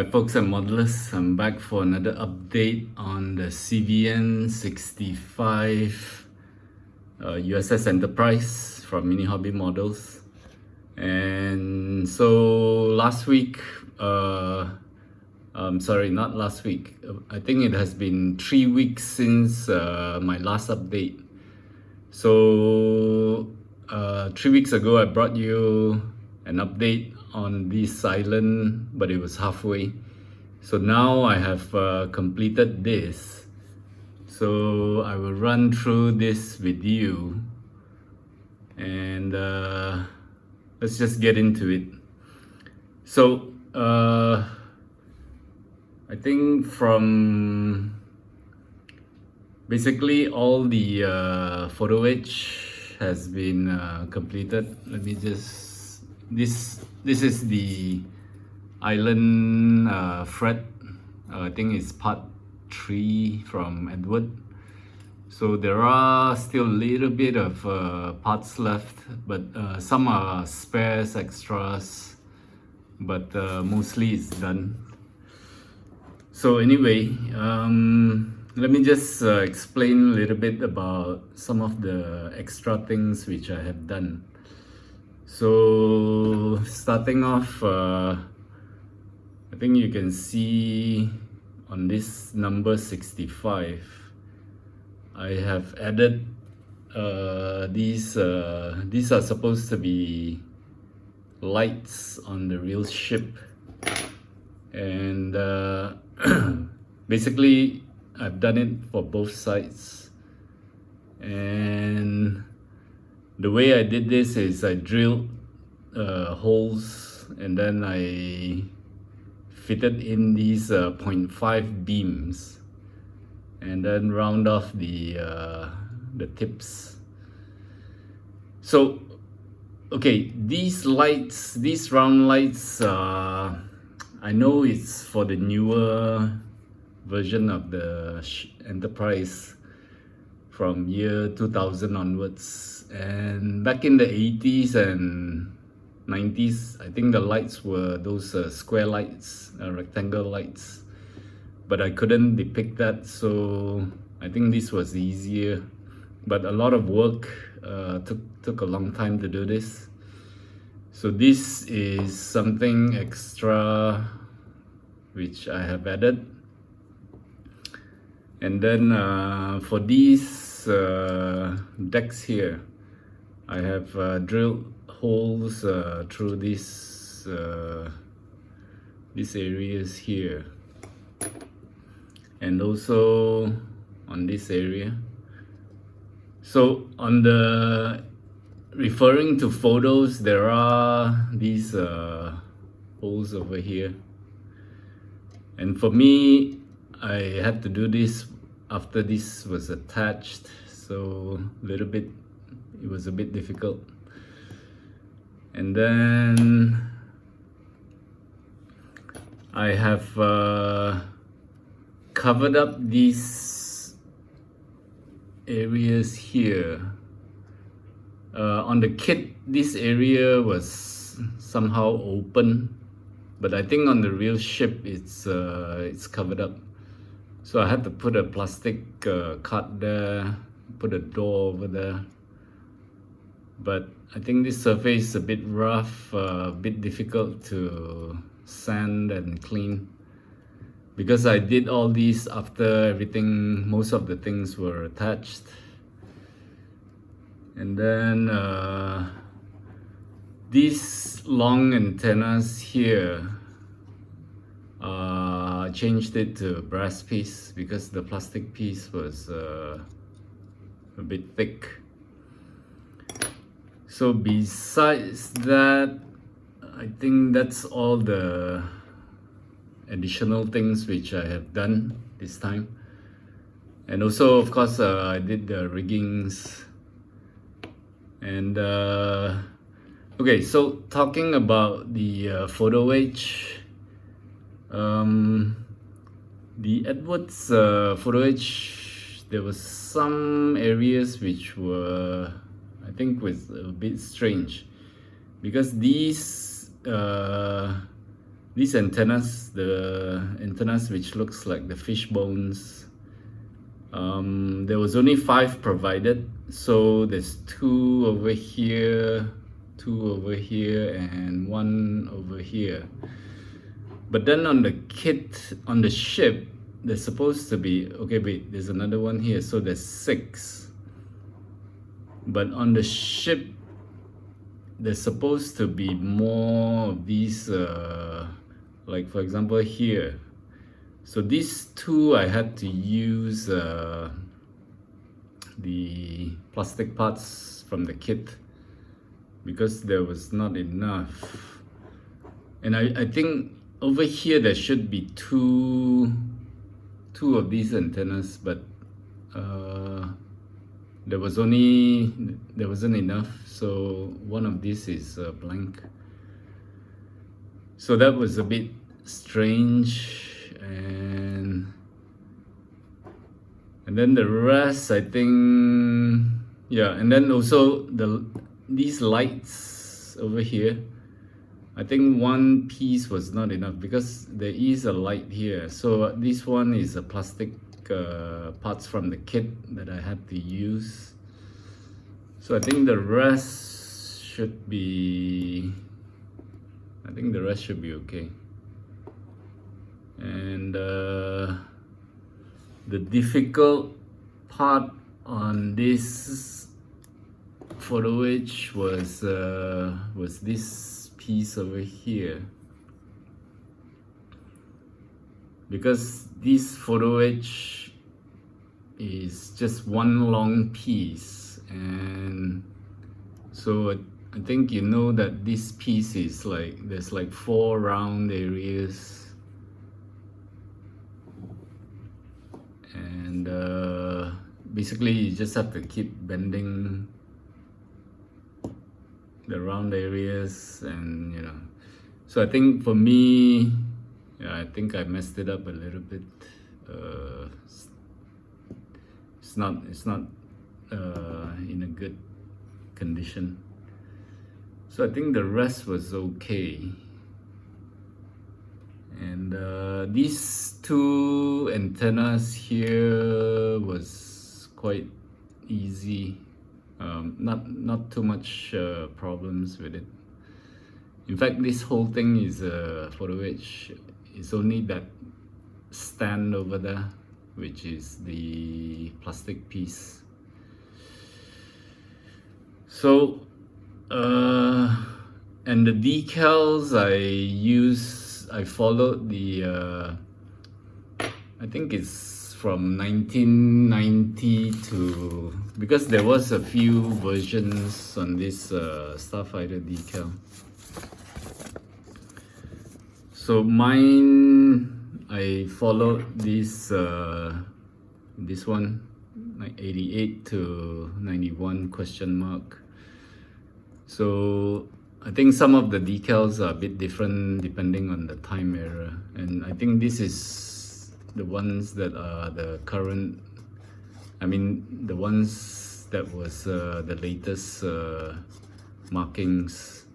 Hi folks and modelers, I'm back for another update on the CVN-65 USS Enterprise from Mini Hobby Models. And so last week, sorry, not last week, I think it has been 3 weeks since my last update. So 3 weeks ago I brought you an update on this island, but it was halfway. So now I have completed this. So I will run through this with you, and let's just get into it. So I think from basically all the photo etch has been completed. Let me just this is the island fret. I think it's part 3 from Edward. So there are still a little bit of parts left, but some are spares, extras, but mostly it's done. So anyway, let me just explain a little bit about some of the extra things which I have done. So starting off, I think you can see on this number 65, I have added these are supposed to be lights on the real ship, and basically I've done it for both sides. And the way I did this is I drilled holes, and then I fitted in these 0.5 beams, and then round off the tips. So okay, these lights, these round lights, I know it's for the newer version of the Enterprise from year 2000 onwards, and back in the 80s and 90s, I think the lights were those square lights, rectangle lights, but I couldn't depict that, so I think this was easier, but a lot of work, took a long time to do this. So this is something extra which I have added. And then for these decks here, I have drilled holes through these areas here, and also on this area. So on the referring to photos, there are these holes over here, and for me, I had to do this after this was attached, so it was a bit difficult. And then I have covered up these areas here. On the kit, this area was somehow open, but I think on the real ship it's covered up. So I had to put a plastic cut there, put a door over there. But I think this surface is a bit rough, a bit difficult to sand and clean, because I did all these after most of the things were attached. And then these long antennas here, I changed it to brass piece because the plastic piece was a bit thick. So besides that, I think that's all the additional things which I have done this time. And also, of course, I did the riggings. And okay, so talking about the photo etch, the Edwards photo etch, there was some areas which were, I think, was a bit strange, because these these antennas, the antennas which looks like the fish bones, there was only 5 provided, so there's 2 over here, 2 over here, and 1 over here. But then on the kit, on the ship, there's supposed to be, okay, wait, there's another one here, so there's 6. But on the ship, there's supposed to be more of these, like for example here. So these 2, I had to use the plastic parts from the kit because there was not enough. And I think over here there should be two of these antennas, but there wasn't enough, so one of these is blank. So that was a bit strange, and then the rest, I think, yeah. And then also these lights over here, I think one piece was not enough because there is a light here. So this one is a plastic parts from the kit that I had to use. So I think the rest should be, okay. And the difficult part on this photo edge was this piece over here, because this photo edge is just one long piece, and so I think you know that this piece is like, there's like 4 round areas, and basically you just have to keep bending the round areas, and you know. So I think for me, yeah, I think I messed it up a little bit. It's not in a good condition. So I think the rest was okay. And these 2 antennas here was quite easy. Not too much problems with it. In fact, this whole thing is a photo edge. It's only that stand over there, which is the plastic piece. So and the decals I followed the I think it's from 1990 to, because there was a few versions on this Starfighter decal. So mine, I followed this one, like 88 to 91 question mark. So I think some of the decals are a bit different depending on the time era, and I think this is the ones that are the current, I mean the ones that was the latest markings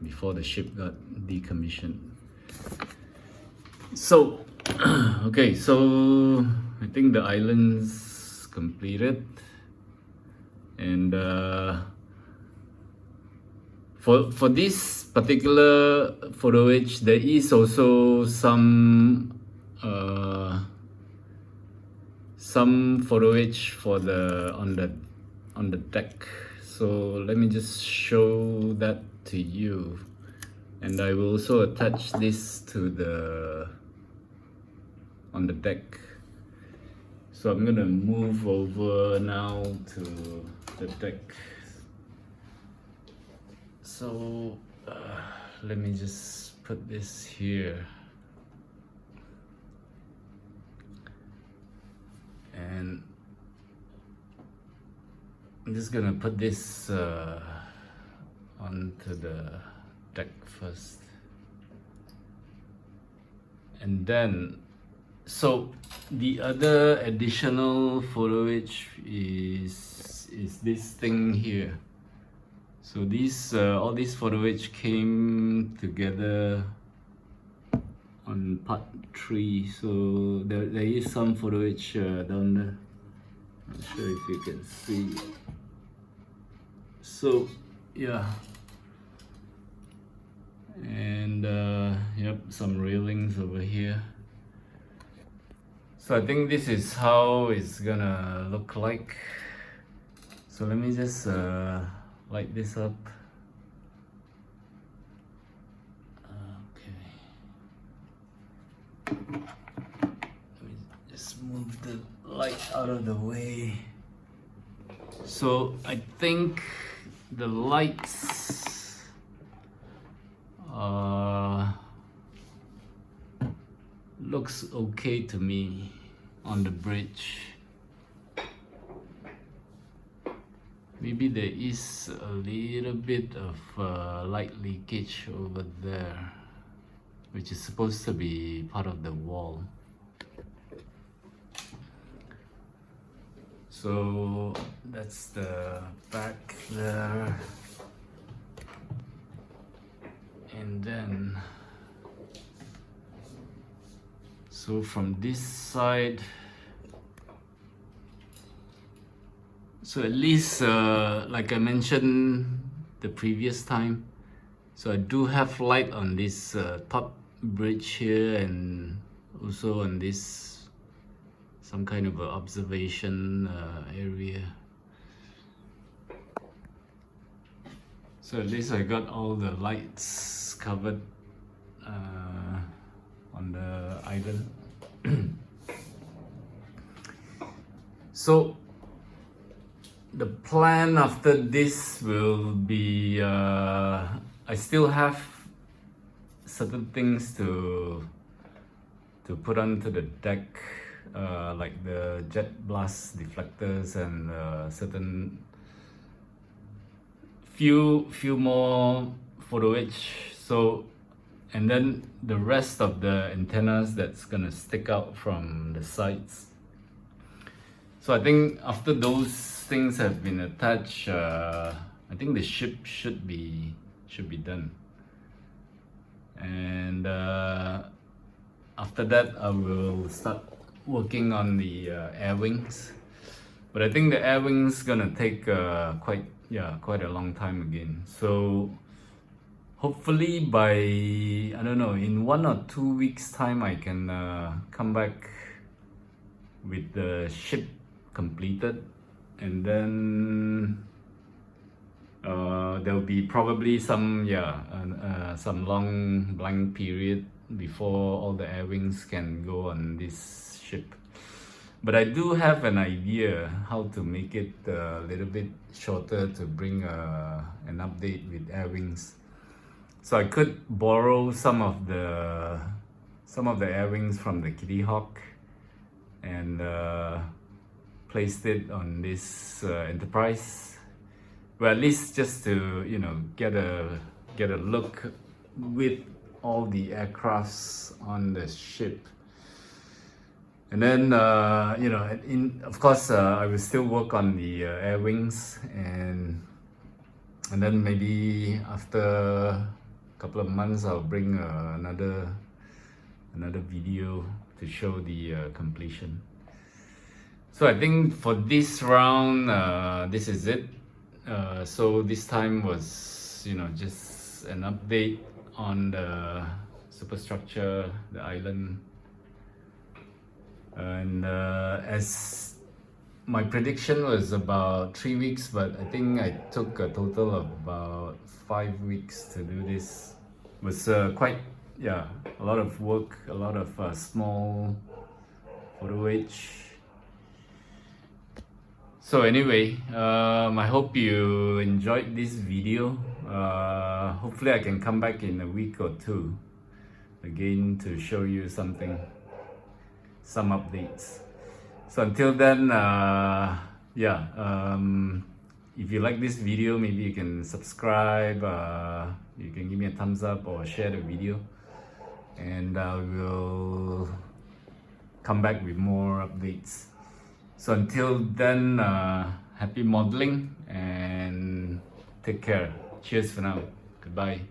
before the ship got decommissioned. So okay, so I think the island's completed, and for this particular photo edge, there is also some photo edge for the on the deck. So let me just show that to you, and I will also attach this to the on the deck. So I'm gonna move over now to the deck. So let me just put this here, and I'm just gonna put this onto the deck first, and then so the other additional photo edge is this thing here. So these all these photo edge came together on part 3. So there is some foliage down there. Not sure if you can see. So yeah, and yep, some railings over here. So I think this is how it's gonna look like. So let me just light this up. Okay. Let me just move the light out of the way. So I think the lights looks okay to me on the bridge. Maybe there is a little bit of light leakage over there, which is supposed to be part of the wall. So that's the back there. And then, so from this side, so at least like I mentioned the previous time, so I do have light on this top bridge here, and also on this some kind of a observation area. So at least I got all the lights covered on the island. So the plan after this will be, I still have certain things to put onto the deck, like the jet blast deflectors and certain few more foliage. So, and then the rest of the antennas that's gonna stick out from the sides. So I think after those things have been attached, I think the ship should be done. And after that, I will start working on the air wings. But I think the air wings gonna take quite a long time again. So hopefully by, I don't know, in 1 or 2 weeks time, I can come back with the ship completed, and then there'll be probably some long blank period before all the air wings can go on this ship. But I do have an idea how to make it a little bit shorter to bring an update with air wings. So I could borrow some of the air wings from the Kitty Hawk and placed it on this Enterprise. Well, at least just to get a look with all the aircrafts on the ship. And then of course I will still work on the air wings, and then maybe after a couple of months I'll bring another video to show the completion. So I think for this round, this is it. So this time was just an update on the superstructure, the island. And as my prediction was about 3 weeks, but I think I took a total of about 5 weeks to do this. It was quite a lot of work, a lot of small foliage. So anyway, I hope you enjoyed this video. Hopefully I can come back in a week or 2 again to show you something, some updates. So until then, if you like this video, maybe you can subscribe, you can give me a thumbs up or share the video, and I will come back with more updates. So until then, happy modeling and take care. Cheers for now. Goodbye.